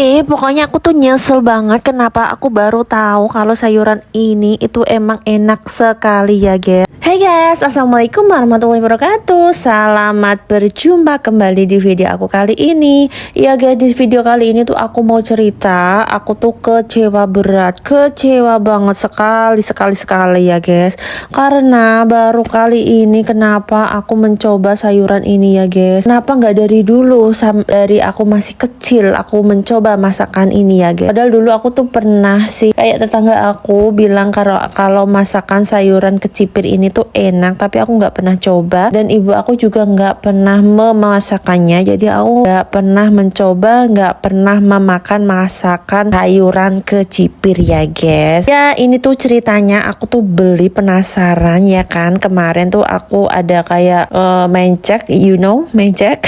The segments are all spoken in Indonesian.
Pokoknya aku tuh nyesel banget kenapa aku baru tahu kalau sayuran ini itu emang enak sekali ya guys. Hey guys, assalamualaikum warahmatullahi wabarakatuh. Selamat berjumpa kembali di video aku kali ini. Ya guys, di video kali ini tuh aku mau cerita, aku tuh kecewa berat, kecewa banget sekali ya guys. Karena baru kali ini kenapa aku mencoba sayuran ini ya guys. Kenapa nggak dari dulu, dari aku masih kecil aku mencoba masakan ini ya guys. Padahal dulu aku tuh pernah sih kayak tetangga aku bilang kalau masakan sayuran kecipir ini tuh enak, tapi aku nggak pernah coba dan ibu aku juga nggak pernah memasakannya. Jadi aku nggak pernah mencoba, nggak pernah memakan masakan sayuran kecipir ya guys. Ya ini tuh ceritanya aku tuh beli penasaran ya kan. Kemarin tuh aku ada kayak mencek, you know mencek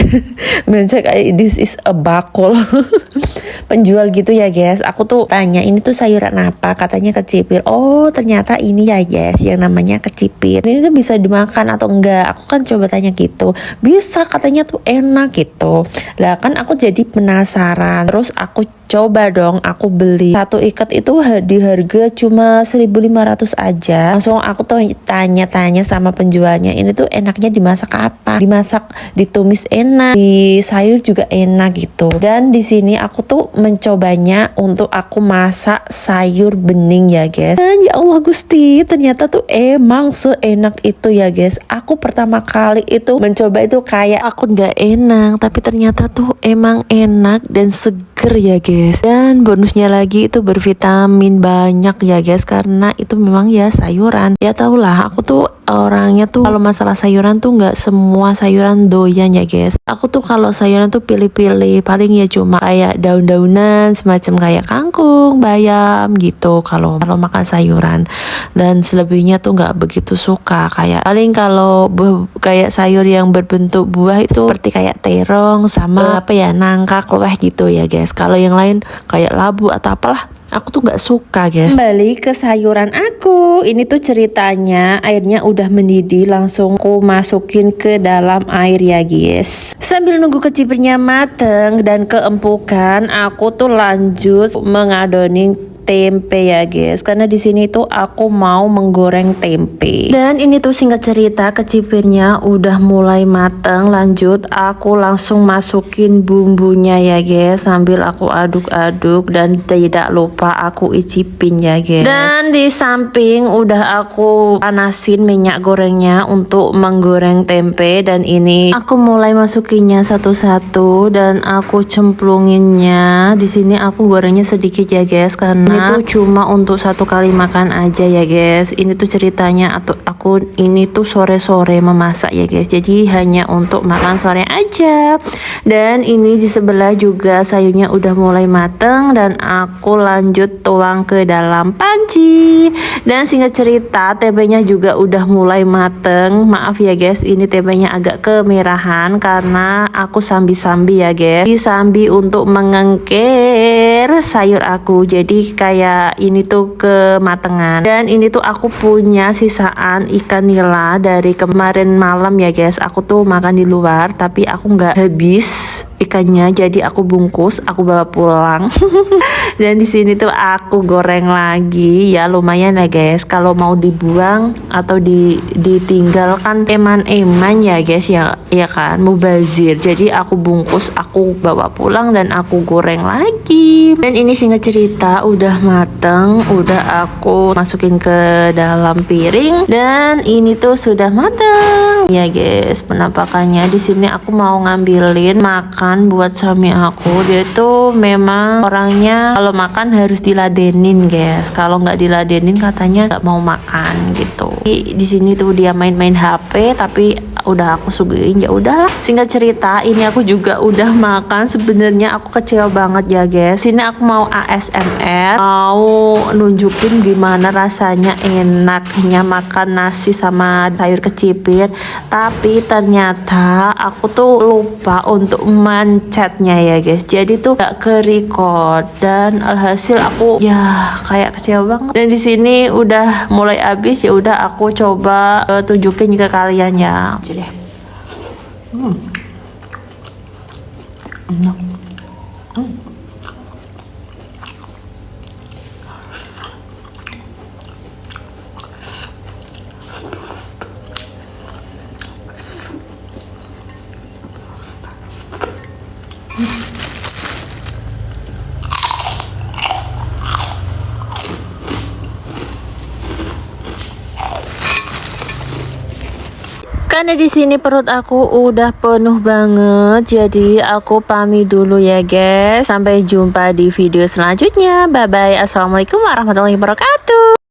mencek this is a bakul penjual gitu ya guys. Aku tuh tanya ini tuh sayuran apa, katanya kecipir. Oh ternyata ini ya guys yang namanya kecipir. Ini tuh bisa dimakan atau enggak, aku kan coba tanya gitu. Bisa, katanya tuh enak gitu. Lah kan aku jadi penasaran, terus aku coba dong, aku beli satu ikat itu di harga cuma 1.500 aja. Langsung aku tuh tanya-tanya sama penjualnya, ini tuh enaknya dimasak apa? Dimasak, ditumis enak, di sayur juga enak gitu. Dan di sini aku tuh mencobanya untuk aku masak sayur bening ya guys. Dan ya Allah Gusti, ternyata tuh emang seenak itu ya guys. Aku pertama kali itu mencoba itu kayak aku nggak enak, tapi ternyata tuh emang enak dan seger ya guys. Dan bonusnya lagi itu bervitamin banyak ya guys, karena itu memang ya sayuran. Ya tau lah, aku tuh orangnya tuh kalau masalah sayuran tuh nggak semua sayuran doyan ya guys. Aku tuh kalau sayuran tuh pilih-pilih, paling ya cuma kayak daun-daunan semacam kayak kangkung, bayam gitu kalau makan sayuran. Dan selebihnya tuh nggak begitu suka. Kayak paling kalau kayak sayur yang berbentuk buah itu seperti kayak terong sama apa ya, nangka, keleweh gitu ya guys. Kalau yang lain kayak labu atau apalah, aku tuh nggak suka guys. Kembali ke sayuran aku, ini tuh ceritanya airnya udah mendidih, langsung aku masukin ke dalam air ya guys. Sambil nunggu kecipirnya mateng dan keempukan, aku tuh lanjut mengadonin tempe ya guys, karena di sini tuh aku mau menggoreng tempe. Dan ini tuh singkat cerita, kecipirnya udah mulai matang. Lanjut aku langsung masukin bumbunya ya guys, sambil aku aduk-aduk dan tidak lupa aku icipin ya guys. Dan di samping udah aku panasin minyak gorengnya untuk menggoreng tempe. Dan ini aku mulai masukinnya satu-satu dan aku cemplunginnya. Di sini aku gorengnya sedikit ya guys, karena ini tuh cuma untuk satu kali makan aja ya guys. Ini tuh ceritanya aku ini tuh sore-sore memasak ya guys, jadi hanya untuk makan sore aja. Dan ini di sebelah juga sayurnya udah mulai mateng dan aku lanjut tuang ke dalam panci. Dan singkat cerita, tempenya juga udah mulai mateng. Maaf ya guys, ini tempenya agak kemerahan karena aku sambi-sambi ya guys, disambi untuk mengengker sayur aku, jadi kayak ini tuh kematangan. Dan ini tuh aku punya sisaan ikan nila dari kemarin malam ya guys. Aku tuh makan di luar tapi aku nggak habis ikannya, jadi aku bungkus, aku bawa pulang. Dan di sini tuh aku goreng lagi ya, lumayan ya guys. Kalau mau dibuang atau ditinggalkan eman-eman ya guys ya kan, mubazir. Jadi aku bungkus, aku bawa pulang dan aku goreng lagi. Dan ini singkat cerita udah mateng, udah aku masukin ke dalam piring dan ini tuh sudah mateng ya guys. Penampakannya di sini aku mau ngambilin makan buat suami aku. Dia tuh memang orangnya kalau makan harus diladenin guys, kalau nggak diladenin katanya nggak mau makan gitu. Di sini tuh dia main-main HP tapi udah aku suguhin, ya udahlah. Singkat cerita, ini aku juga udah makan. Sebenarnya aku kecewa banget ya guys. Sini aku mau ASMR, mau nunjukin gimana rasanya enaknya makan nasi sama sayur kecipir. Tapi ternyata aku tuh lupa untuk mencetnya ya guys, jadi tuh gak ke-record dan alhasil aku ya kayak kecewa banget. Dan di sini udah mulai habis, ya udah aku coba tunjukin ke kalian ya. Jadi enak. Karena di sini perut aku udah penuh banget, jadi aku pamit dulu ya guys. Sampai jumpa di video selanjutnya. Bye bye. Assalamualaikum warahmatullahi wabarakatuh.